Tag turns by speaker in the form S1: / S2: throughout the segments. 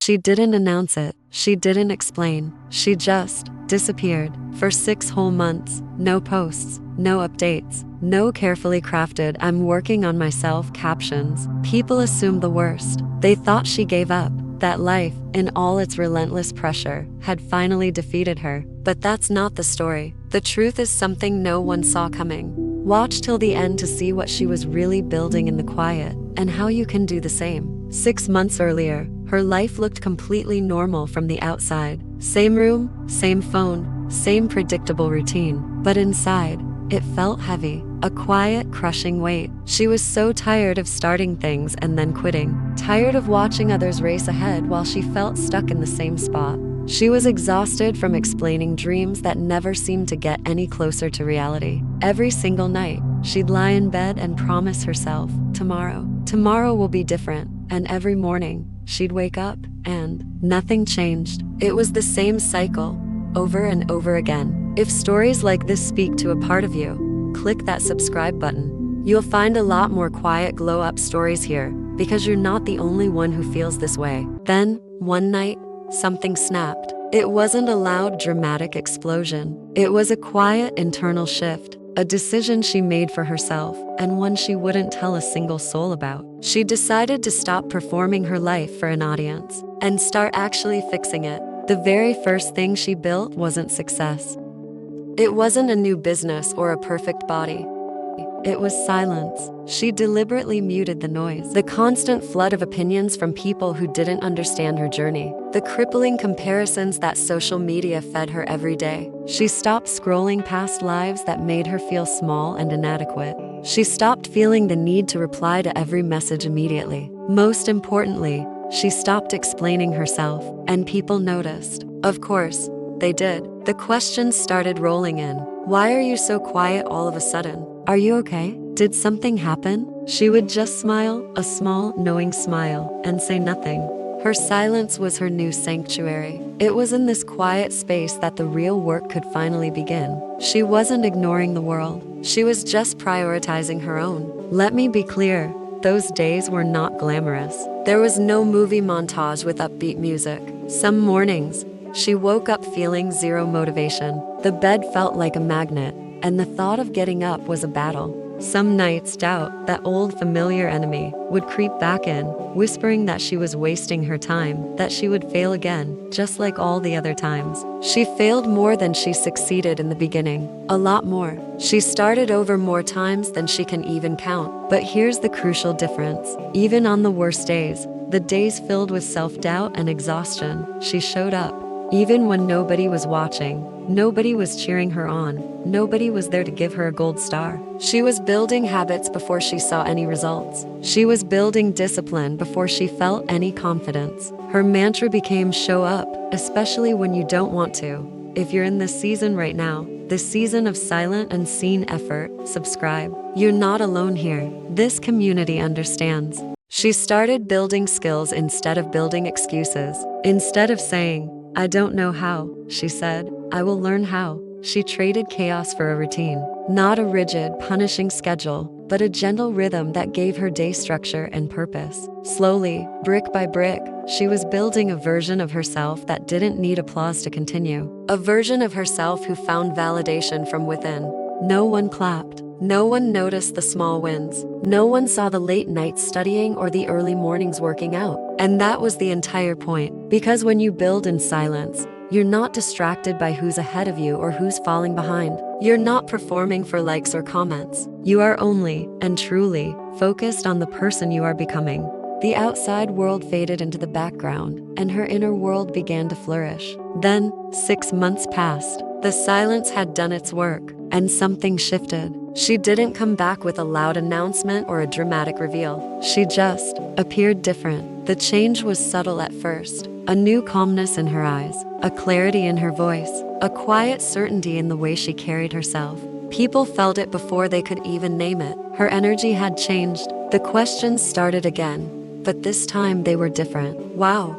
S1: She didn't announce it. She didn't explain. She just disappeared for 6 whole months. No posts, no updates, no carefully crafted "I'm working on myself" captions. People assumed the worst. They thought she gave up, that life, in all its relentless pressure, had finally defeated her. But that's not the story. The truth is something no one saw coming. Watch till the end to see what she was really building in the quiet, and how you can do the same. 6 months earlier, her life looked completely normal from the outside. Same room, same phone, same predictable routine. But inside, it felt heavy, a quiet, crushing weight. She was so tired of starting things and then quitting, tired of watching others race ahead while she felt stuck in the same spot. She was exhausted from explaining dreams that never seemed to get any closer to reality. Every single night, she'd lie in bed and promise herself, tomorrow will be different. And every morning, she'd wake up, and nothing changed. It was the same cycle, over and over again. If stories like this speak to a part of you, click that subscribe button. You'll find a lot more quiet glow-up stories here, because you're not the only one who feels this way. Then, one night, something snapped. It wasn't a loud, dramatic explosion. It was a quiet, internal shift. A decision she made for herself, and one she wouldn't tell a single soul about. She decided to stop performing her life for an audience, and start actually fixing it. The very first thing she built wasn't success. It wasn't a new business or a perfect body. It was silence. She deliberately muted the noise, the constant flood of opinions from people who didn't understand her journey, the crippling comparisons that social media fed her every day. She stopped scrolling past lives that made her feel small and inadequate. She stopped feeling the need to reply to every message immediately. Most importantly, she stopped explaining herself, and people noticed. Of course, they did. The questions started rolling in. Why are you so quiet all of a sudden? Are you okay? Did something happen? She would just smile, a small, knowing smile, and say nothing. Her silence was her new sanctuary. It was in this quiet space that the real work could finally begin. She wasn't ignoring the world. She was just prioritizing her own. Let me be clear, those days were not glamorous. There was no movie montage with upbeat music. Some mornings, she woke up feeling zero motivation. The bed felt like a magnet, and the thought of getting up was a battle. Some nights, doubt, that old familiar enemy, would creep back in, whispering that she was wasting her time, that she would fail again, just like all the other times. She failed more than she succeeded in the beginning. A lot more. She started over more times than she can even count. But here's the crucial difference. Even on the worst days, the days filled with self-doubt and exhaustion, she showed up. Even when nobody was watching, nobody was cheering her on, nobody was there to give her a gold star. She was building habits before she saw any results. She was building discipline before she felt any confidence. Her mantra became show up, especially when you don't want to. If you're in this season right now, this season of silent, unseen effort, subscribe. You're not alone here. This community understands. She started building skills instead of building excuses. Instead of saying, "I don't know how," she said, "I will learn how." She traded chaos for a routine. Not a rigid, punishing schedule, but a gentle rhythm that gave her day structure and purpose. Slowly, brick by brick, she was building a version of herself that didn't need applause to continue. A version of herself who found validation from within. No one clapped. No one noticed the small wins. No one saw the late nights studying or the early mornings working out. And that was the entire point. Because when you build in silence, you're not distracted by who's ahead of you or who's falling behind. You're not performing for likes or comments. You are only, and truly, focused on the person you are becoming. The outside world faded into the background, and her inner world began to flourish. Then, 6 months passed. The silence had done its work, and something shifted. She didn't come back with a loud announcement or a dramatic reveal. She just appeared different. The change was subtle at first. A new calmness in her eyes, a clarity in her voice, a quiet certainty in the way she carried herself. People felt it before they could even name it. Her energy had changed. The questions started again, but this time they were different. Wow,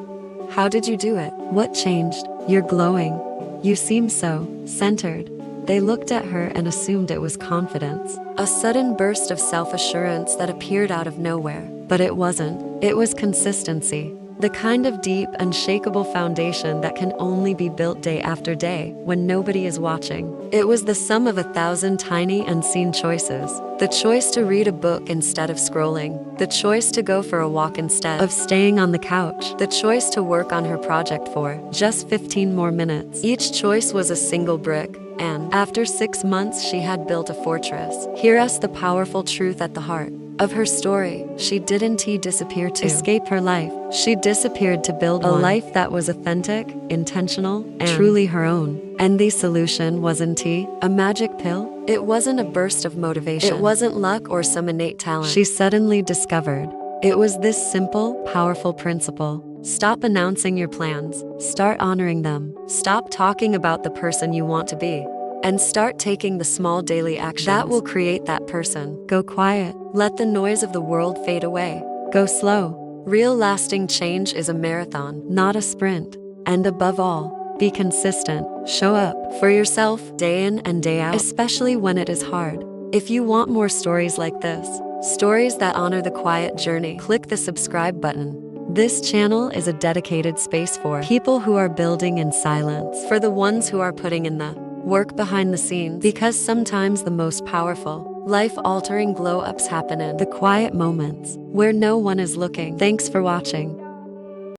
S1: how did you do it? What changed? You're glowing. You seem so centered. They looked at her and assumed it was confidence. A sudden burst of self-assurance that appeared out of nowhere. But it wasn't. It was consistency. The kind of deep, unshakable foundation that can only be built day after day when nobody is watching. It was the sum of 1,000 tiny, unseen choices. The choice to read a book instead of scrolling. The choice to go for a walk instead of staying on the couch. The choice to work on her project for just 15 more minutes. Each choice was a single brick. And after 6 months, she had built a fortress. Hear us the powerful truth at the heart of her story. She didn't disappear to escape her life. She disappeared to build a life that was authentic, intentional, and truly her own. And the solution wasn't a magic pill. It wasn't a burst of motivation. It wasn't luck or some innate talent. She suddenly discovered it was this simple, powerful principle. Stop announcing your plans. Start honoring them. Stop talking about the person you want to be. And start taking the small daily actions that will create that person. Go quiet. Let the noise of the world fade away. Go slow. Real lasting change is a marathon, not a sprint. And above all, be consistent. Show up for yourself day in and day out, especially when it is hard. If you want more stories like this, stories that honor the quiet journey, click the subscribe button. This channel is a dedicated space for people who are building in silence, for the ones who are putting in the work behind the scenes, because sometimes the most powerful, life-altering glow-ups happen in the quiet moments where no one is looking. Thanks for watching.